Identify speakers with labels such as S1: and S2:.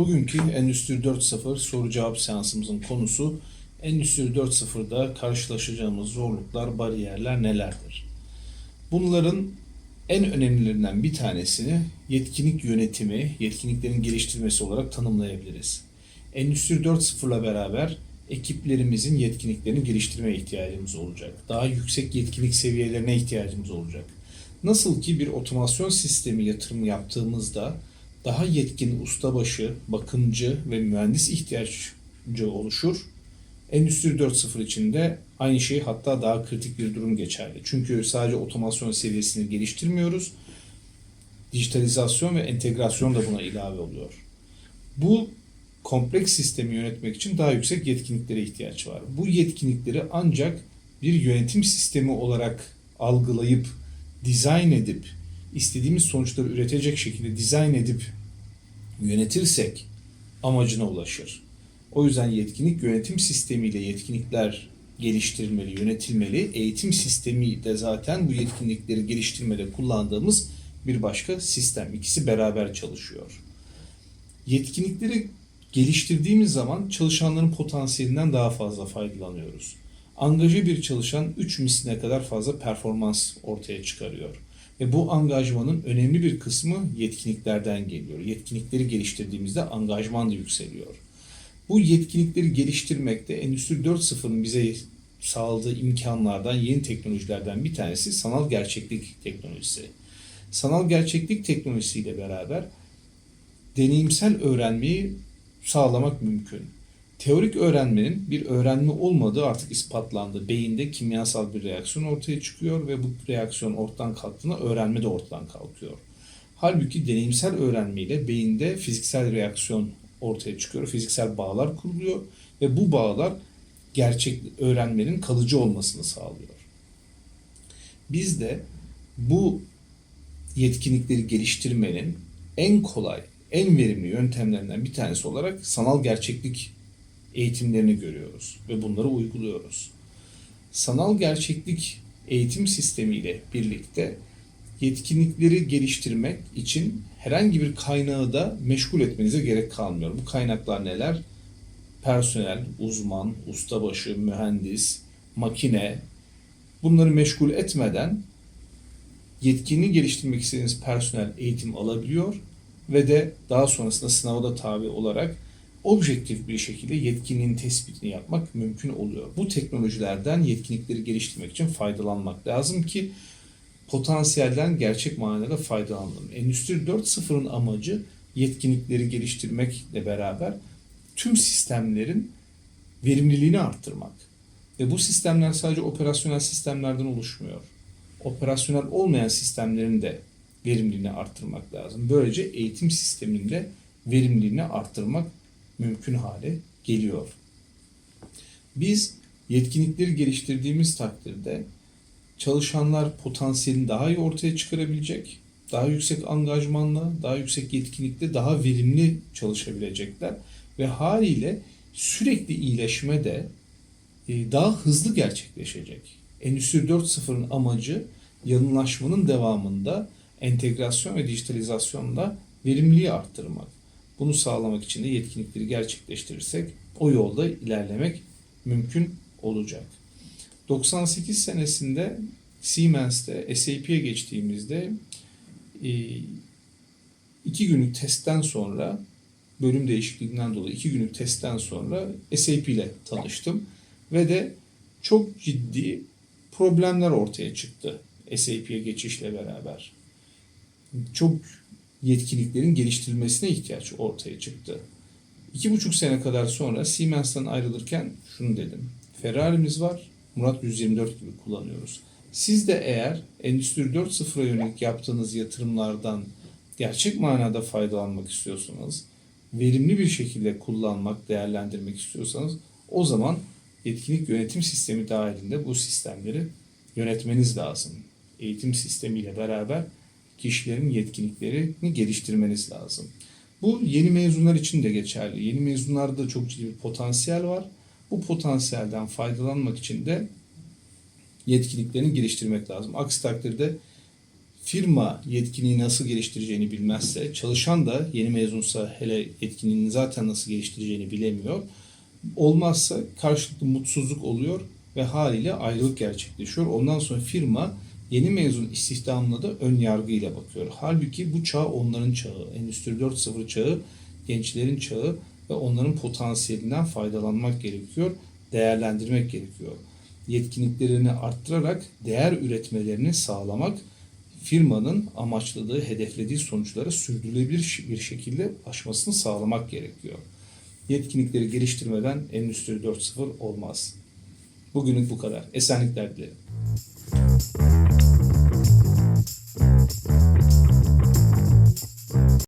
S1: Bugünkü Endüstri 4.0 soru cevap seansımızın konusu Endüstri 4.0'da karşılaşacağımız zorluklar, bariyerler nelerdir? Bunların en önemlilerinden bir tanesini yetkinlik yönetimi, yetkinliklerin geliştirilmesi olarak tanımlayabiliriz. Endüstri 4.0'la beraber ekiplerimizin yetkinliklerini geliştirmeye ihtiyacımız olacak. Daha yüksek yetkinlik seviyelerine ihtiyacımız olacak. Nasıl ki bir otomasyon sistemi yatırımı yaptığımızda daha yetkin ustabaşı, bakımcı ve mühendis ihtiyacı oluşur. Endüstri 4.0 için de aynı şey, hatta daha kritik bir durum geçerli. Çünkü sadece otomasyon seviyesini geliştirmiyoruz. Dijitalizasyon ve entegrasyon da buna ilave oluyor. Bu kompleks sistemi yönetmek için daha yüksek yetkinliklere ihtiyaç var. Bu yetkinlikleri ancak bir yönetim sistemi olarak algılayıp, dizayn edip, istediğimiz sonuçları üretecek şekilde dizayn edip yönetirsek amacına ulaşır. O yüzden yetkinlik yönetim sistemiyle yetkinlikler geliştirilmeli, yönetilmeli. Eğitim sistemi de zaten bu yetkinlikleri geliştirmede kullandığımız bir başka sistem. İkisi beraber çalışıyor. Yetkinlikleri geliştirdiğimiz zaman çalışanların potansiyelinden daha fazla faydalanıyoruz. Angaje bir çalışan 3 misline kadar fazla performans ortaya çıkarıyor. Ve bu angajmanın önemli bir kısmı yetkinliklerden geliyor. Yetkinlikleri geliştirdiğimizde angajman da yükseliyor. Bu yetkinlikleri geliştirmekte Endüstri 4.0'ın bize sağladığı imkanlardan, yeni teknolojilerden bir tanesi sanal gerçeklik teknolojisi. Sanal gerçeklik teknolojisiyle beraber deneyimsel öğrenmeyi sağlamak mümkün. Teorik öğrenmenin bir öğrenme olmadığı artık ispatlandı. Beyinde kimyasal bir reaksiyon ortaya çıkıyor ve bu reaksiyon ortadan kalktığında öğrenme de ortadan kalkıyor. Halbuki deneyimsel öğrenmeyle beyinde fiziksel reaksiyon ortaya çıkıyor. Fiziksel bağlar kuruluyor ve bu bağlar gerçek öğrenmenin kalıcı olmasını sağlıyor. Biz de bu yetkinlikleri geliştirmenin en kolay, en verimli yöntemlerinden bir tanesi olarak sanal gerçeklik eğitimlerini görüyoruz ve bunları uyguluyoruz. Sanal gerçeklik eğitim sistemiyle birlikte yetkinlikleri geliştirmek için herhangi bir kaynağı da meşgul etmenize gerek kalmıyor. Bu kaynaklar neler? Personel, uzman, ustabaşı, mühendis, makine, bunları meşgul etmeden yetkinliği geliştirmek istediğiniz personel eğitim alabiliyor ve de daha sonrasında sınava da tabi olarak objektif bir şekilde yetkinliğin tespitini yapmak mümkün oluyor. Bu teknolojilerden yetkinlikleri geliştirmek için faydalanmak lazım ki potansiyelden gerçek manada faydalanalım. Endüstri 4.0'ın amacı yetkinlikleri geliştirmekle beraber tüm sistemlerin verimliliğini arttırmak. Ve bu sistemler sadece operasyonel sistemlerden oluşmuyor. Operasyonel olmayan sistemlerin de verimliliğini arttırmak lazım. Böylece eğitim sisteminin de verimliliğini arttırmak mümkün hale geliyor. Biz yetkinlikleri geliştirdiğimiz takdirde çalışanlar potansiyelini daha iyi ortaya çıkarabilecek, daha yüksek angajmanla, daha yüksek yetkinlikle daha verimli çalışabilecekler ve haliyle sürekli iyileşme de daha hızlı gerçekleşecek. Endüstri 4.0'ın amacı yalılaşmanın devamında entegrasyon ve dijitalizasyonda verimliliği arttırmak. Bunu sağlamak için de yetkinlikleri gerçekleştirirsek o yolda ilerlemek mümkün olacak. 98 senesinde Siemens'te SAP'ye geçtiğimizde 2 günlük testten sonra, bölüm değişikliğinden dolayı 2 günlük testten sonra SAP ile tanıştım ve de çok ciddi problemler ortaya çıktı SAP'ye geçişle beraber. Çok yetkinliklerin geliştirilmesine ihtiyaç ortaya çıktı. 2,5 sene kadar sonra Siemens'ten ayrılırken şunu dedim. Ferrari'miz var, Murat 124 gibi kullanıyoruz. Siz de eğer Endüstri 4.0'a yönelik yaptığınız yatırımlardan gerçek manada faydalanmak istiyorsanız, verimli bir şekilde kullanmak, değerlendirmek istiyorsanız o zaman yetkinlik yönetim sistemi dahilinde bu sistemleri yönetmeniz lazım. Eğitim sistemiyle beraber kişilerin yetkinliklerini geliştirmeniz lazım. Bu yeni mezunlar için de geçerli. Yeni mezunlarda çok ciddi bir potansiyel var. Bu potansiyelden faydalanmak için de yetkinliklerini geliştirmek lazım. Aksi takdirde firma yetkinliği nasıl geliştireceğini bilmezse, çalışan da yeni mezunsa hele yetkinliğini zaten nasıl geliştireceğini bilemiyor. Olmazsa karşılıklı mutsuzluk oluyor ve haliyle ayrılık gerçekleşiyor. Ondan sonra firma yeni mezun istihdamına da ön yargıyla bakıyor. Halbuki bu çağ onların çağı. Endüstri 4.0 çağı, gençlerin çağı ve onların potansiyelinden faydalanmak gerekiyor, değerlendirmek gerekiyor. Yetkinliklerini arttırarak değer üretmelerini sağlamak, firmanın amaçladığı, hedeflediği sonuçlara sürdürülebilir bir şekilde ulaşmasını sağlamak gerekiyor. Yetkinlikleri geliştirmeden Endüstri 4.0 olmaz. Bugünlük bu kadar. Esenlikler dilerim.